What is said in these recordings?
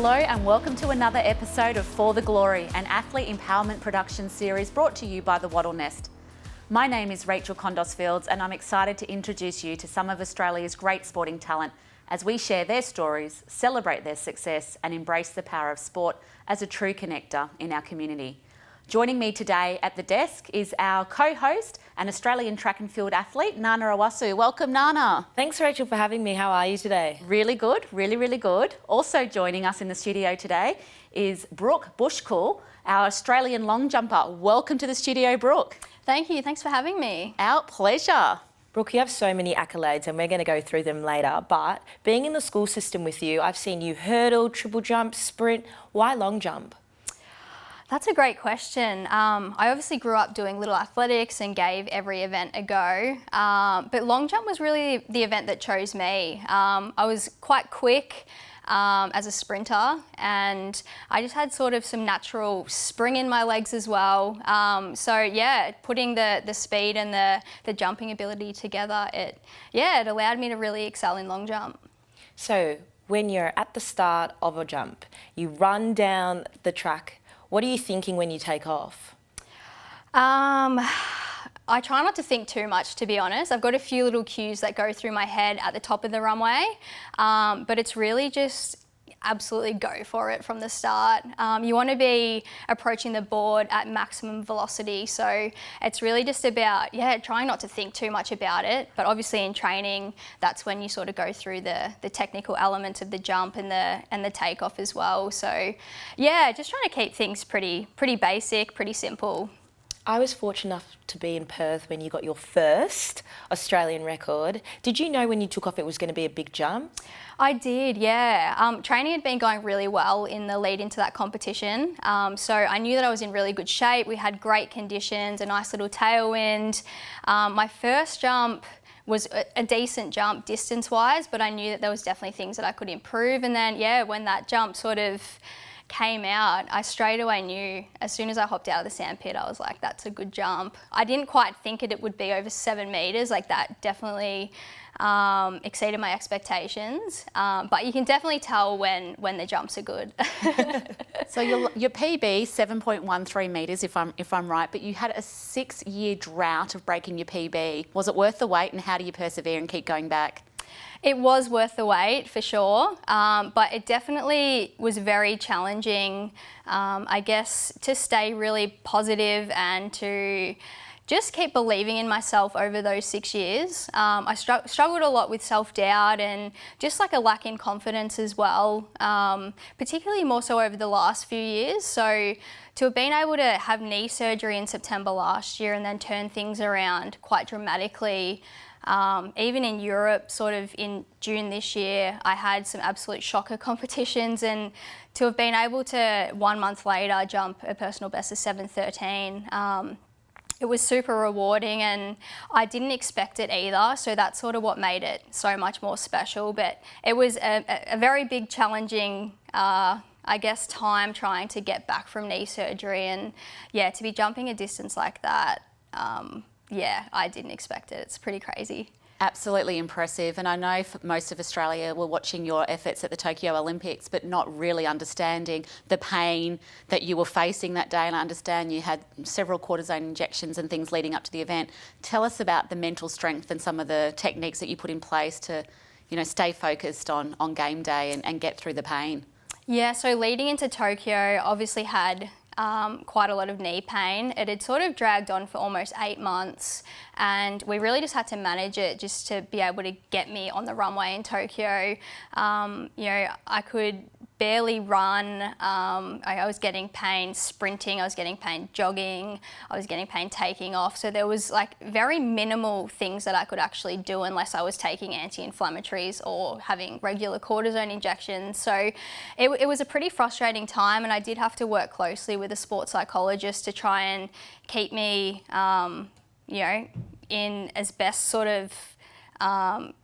Hello and welcome to another episode of For the Glory, an athlete empowerment production series brought to you by the Wattle Nest. My name is Rachel Condos Fields and I'm excited to introduce you to some of Australia's great sporting talent as we share their stories, celebrate their success and embrace the power of sport as a true connector in our community. Joining me today at the desk is our co-host and Australian track and field athlete, Nana Awasu. Welcome, Nana. Thanks, Rachel, for having me. How are you today? Really good, really good. Also joining us in the studio today is Brooke Bushkull, our Australian long jumper. Welcome to the studio, Brooke. Thank you. Thanks for having me. Our pleasure. Brooke, you have so many accolades and we're going to go through them later, but being in the school system with you, I've seen you hurdle, triple jump, sprint. Why long jump? That's a great question. I obviously grew up doing little athletics and gave every event a go, but long jump was really the event that chose me. I was quite quick as a sprinter and I just had sort of some natural spring in my legs as well. So yeah, putting the speed and the jumping ability together, it allowed me to really excel in long jump. So when you're at the start of a jump, you run down the track, what are you thinking when you take off? I try not to think too much, to be honest. I've got a few little cues that go through my head at the top of the runway, but it's really just absolutely go for it from the start. You want to be approaching the board at maximum velocity, so it's really just about, trying not to think too much about it, but obviously in training, that's when you sort of go through the technical elements of the jump and the takeoff as well. So yeah, just trying to keep things pretty basic, pretty simple. I was fortunate enough to be in Perth when you got your first Australian record. Did you know when you took off it was going to be a big jump? I did, yeah. Training had been going really well in the lead into that competition. So I knew that I was in really good shape. We had great conditions, a nice little tailwind. My first jump was a decent jump distance-wise, but I knew that there was definitely things that I could improve. And then, when that jump sort of came out, I straight away knew, as soon as I hopped out of the sandpit, I was like, that's a good jump. I didn't quite think it would be over 7 metres, like that definitely exceeded my expectations. But you can definitely tell when the jumps are good. So your PB, 7.13 metres if I'm right, but you had a 6-year drought of breaking your PB. Was it worth the wait and how do you persevere and keep going back? It was worth the wait for sure, but it definitely was very challenging, I guess, to stay really positive and to just keep believing in myself over those 6 years. I struggled a lot with self-doubt and just like a lack in confidence as well, particularly more so over the last few years. So to have been able to have knee surgery in September last year and then turn things around quite dramatically, even in Europe, sort of in June this year, I had some absolute shocker competitions, and to have been able to 1 month later jump a personal best of 7:13, it was super rewarding and I didn't expect it either, so that's sort of what made it so much more special. But it was a very big challenging I guess time trying to get back from knee surgery, and to be jumping a distance like that, I didn't expect it. It's pretty crazy. Absolutely impressive. And I know most of Australia were watching your efforts at the Tokyo Olympics, but not really understanding the pain that you were facing that day. And I understand you had several cortisone injections and things leading up to the event. Tell us about the mental strength and some of the techniques that you put in place to, stay focused on game day and get through the pain. Yeah, so leading into Tokyo, obviously had quite a lot of knee pain. It had sort of dragged on for almost 8 months and we really just had to manage it just to be able to get me on the runway in Tokyo. I could barely run. I was getting pain sprinting, I was getting pain jogging, I was getting pain taking off. So there was like very minimal things that I could actually do unless I was taking anti-inflammatories or having regular cortisone injections. So it was a pretty frustrating time, and I did have to work closely with a sports psychologist to try and keep me, in as best sort of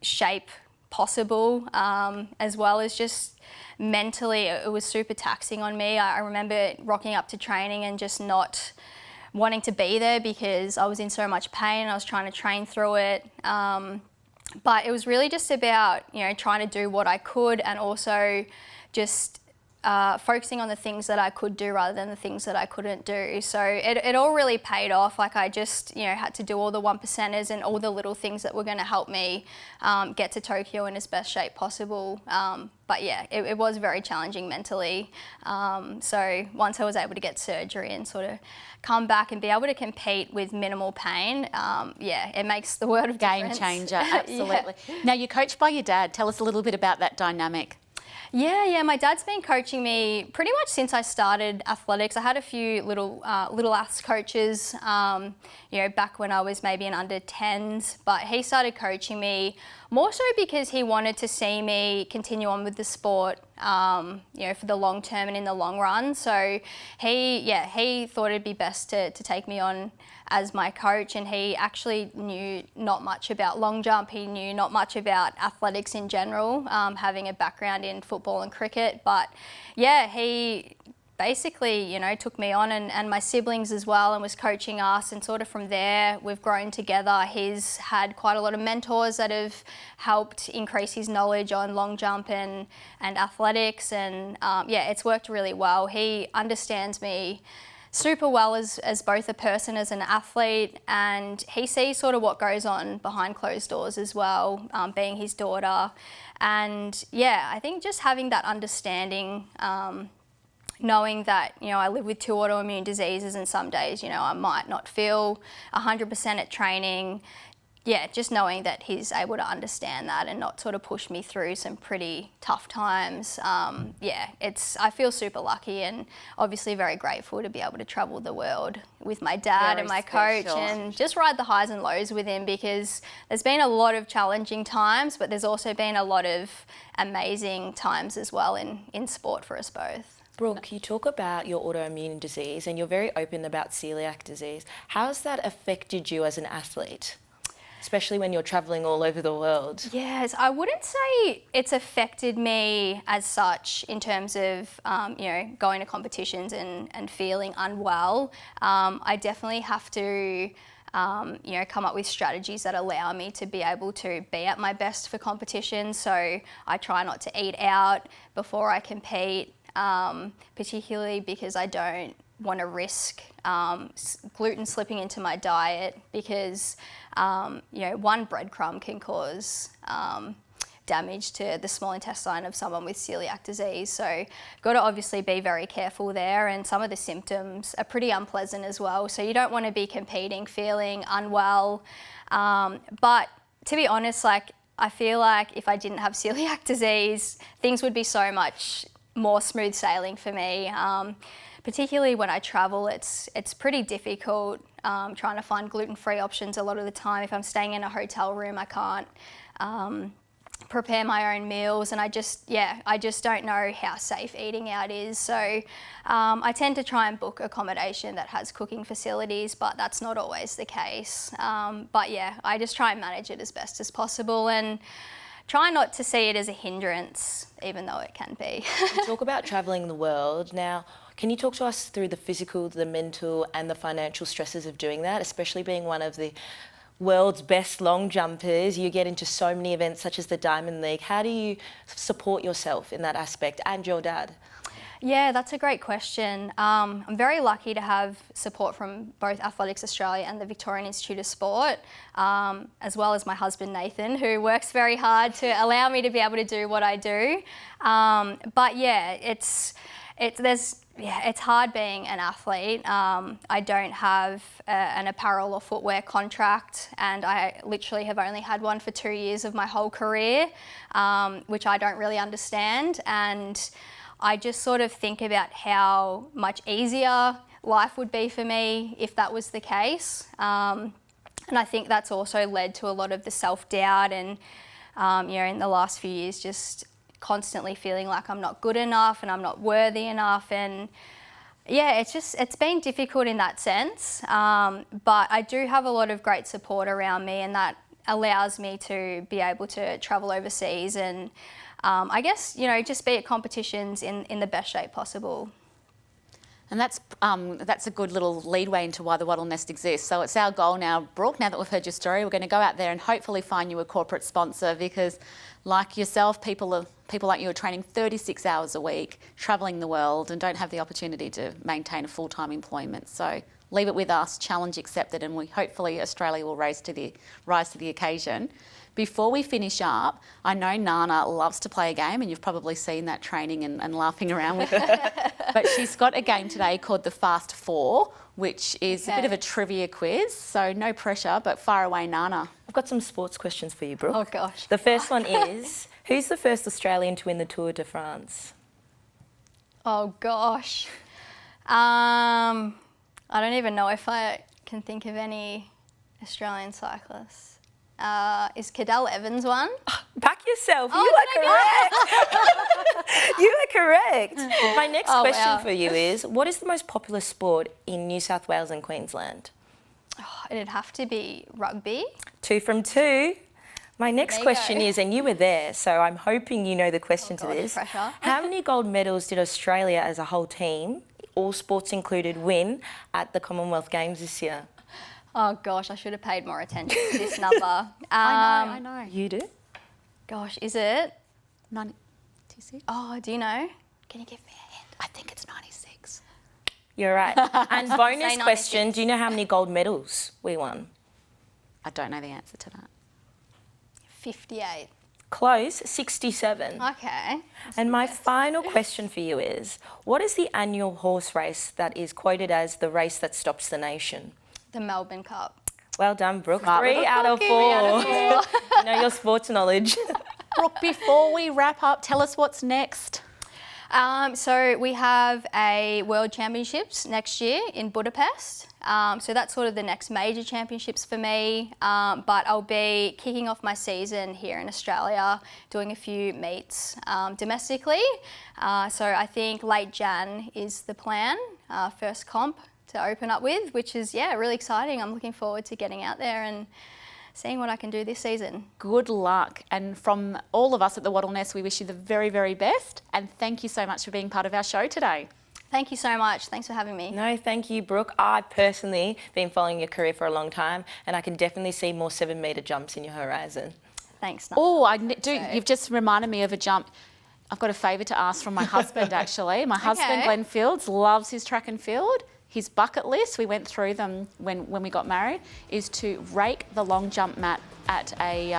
shape possible, as well as just mentally it was super taxing on me. I remember rocking up to training and just not wanting to be there because I was in so much pain. I was trying to train through it. But it was really just about, trying to do what I could and also just focusing on the things that I could do rather than the things that I couldn't do. So it all really paid off. Like I just, had to do all the 1%ers and all the little things that were going to help me get to Tokyo in as best shape possible. But yeah, it was very challenging mentally. So once I was able to get surgery and sort of come back and be able to compete with minimal pain, it makes the world of Game difference. changer, absolutely. Now, you're coached by your dad. Tell us a little bit about that dynamic. Yeah, my dad's been coaching me pretty much since I started athletics. I had a few little aths coaches, back when I was maybe in under 10s, but he started coaching me more so because he wanted to see me continue on with the sport, for the long term and in the long run. So he thought it'd be best to take me on as my coach, and he actually knew not much about long jump. He knew not much about athletics in general, having a background in football and cricket. But yeah, he basically, took me on and my siblings as well, and was coaching us, and sort of from there we've grown together. He's had quite a lot of mentors that have helped increase his knowledge on long jump and athletics, and it's worked really well. He understands me super well as both a person, as an athlete, and he sees sort of what goes on behind closed doors as well, being his daughter. And I think just having that understanding, knowing that, I live with 2 autoimmune diseases, and some days, I might not feel 100% at training. Just knowing that he's able to understand that and not sort of push me through some pretty tough times. I feel super lucky and obviously very grateful to be able to travel the world with my dad Very and my special. coach, and just ride the highs and lows with him, because there's been a lot of challenging times, but there's also been a lot of amazing times as well in sport for us both. Brooke, you talk about your autoimmune disease and you're very open about celiac disease. How has that affected you as an athlete, especially when you're travelling all over the world? Yes, I wouldn't say it's affected me as such in terms of, going to competitions and feeling unwell. I definitely have to come up with strategies that allow me to be able to be at my best for competition. So I try not to eat out before I compete, particularly because I don't want to risk gluten slipping into my diet, because one breadcrumb can cause damage to the small intestine of someone with celiac disease. So got to obviously be very careful there, and some of the symptoms are pretty unpleasant as well. So you don't want to be competing feeling unwell. But to be honest, I feel like if I didn't have celiac disease, things would be so much more smooth sailing for me. Particularly when I travel, it's pretty difficult trying to find gluten-free options a lot of the time. If I'm staying in a hotel room, I can't prepare my own meals, and I just don't know how safe eating out is. So I tend to try and book accommodation that has cooking facilities, but that's not always the case. I just try and manage it as best as possible, and try not to see it as a hindrance, even though it can be. You talk about travelling the world. Now, can you talk to us through the physical, the mental and the financial stresses of doing that, especially being one of the world's best long jumpers? You get into so many events such as the Diamond League. How do you support yourself in that aspect, and your dad? Yeah, that's a great question. I'm very lucky to have support from both Athletics Australia and the Victorian Institute of Sport, as well as my husband Nathan, who works very hard to allow me to be able to do what I do. It's hard being an athlete. I don't have an apparel or footwear contract, and I literally have only had one for 2 years of my whole career, which I don't really understand. And I just sort of think about how much easier life would be for me if that was the case. And I think that's also led to a lot of the self-doubt and, in the last few years, just constantly feeling like I'm not good enough and I'm not worthy enough. And it's been difficult in that sense. But I do have a lot of great support around me, and that allows me to be able to travel overseas and just be at competitions in the best shape possible. And that's a good little leadway into why the Wattle Nest exists. So it's our goal now, Brooke, now that we've heard your story, we're going to go out there and hopefully find you a corporate sponsor, because like yourself, people are people like you are training 36 hours a week, travelling the world, and don't have the opportunity to maintain a full-time employment. So leave it with us, challenge accepted, and hopefully Australia will rise to the occasion. Before we finish up, I know Nana loves to play a game, and you've probably seen that training and laughing around with her. But she's got a game today called the Fast Four, which is a bit of a trivia quiz. So no pressure, but fire away, Nana. I've got some sports questions for you, Brooke. Oh gosh. The first one is, who's the first Australian to win the Tour de France? Oh gosh. I don't even know if I can think of any Australian cyclists. Is Cadel Evans one? Back yourself. Oh, You are correct. You are correct. My next question wow. for you is, what is the most popular sport in New South Wales and Queensland? Oh, it'd have to be rugby. 2 from 2. My next There you question go. is, and you were there, so I'm hoping you know the question Oh to God, this. pressure. How many gold medals did Australia as a whole team, all sports included, win at the Commonwealth Games this year? Oh gosh, I should have paid more attention to this number. I know. You do? Gosh, is it? 96? Oh, do you know? Can you give me a hint? I think it's 96. You're right. And bonus Say question, 96. do you know how many gold medals we won? I don't know the answer to that. 58. Close, 67. Okay. And my final question for you is, what is the annual horse race that is quoted as the race that stops the nation? The Melbourne Cup. Well done, Brooke. Smart 3 little out of 4. cookie. You know your sports knowledge. Brooke, before we wrap up, tell us what's next. So we have a World Championships next year in Budapest. So that's sort of the next major championships for me. But I'll be kicking off my season here in Australia, doing a few meets domestically. So I think late Jan is the plan, first comp to open up with, which is, really exciting. I'm looking forward to getting out there and seeing what I can do this season. Good luck. And from all of us at the Wattle Nest, we wish you the very, very best. And thank you so much for being part of our show today. Thank you so much. Thanks for having me. No, thank you, Brooke. I've personally been following your career for a long time, and I can definitely see more 7-metre jumps in your horizon. Thanks, Nat. Oh, you've just reminded me of a jump. I've got a favour to ask from my husband, actually. My husband, Glenn Fields, loves his track and field. His bucket list, we went through them when we got married, is to rake the long jump mat at a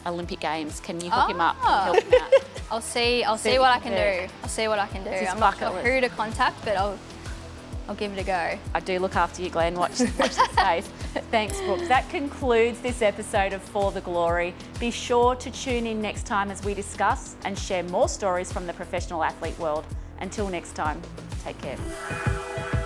Olympic Games. Can you hook him up and help him out? I'll see what I can do. I'll see what I can do. his I'm not bucket sure list. who to contact, but I'll give it a go. I do look after you, Glenn. Watch the space. Thanks, Brooke. That concludes this episode of For the Glory. Be sure to tune in next time as we discuss and share more stories from the professional athlete world. Until next time, take care.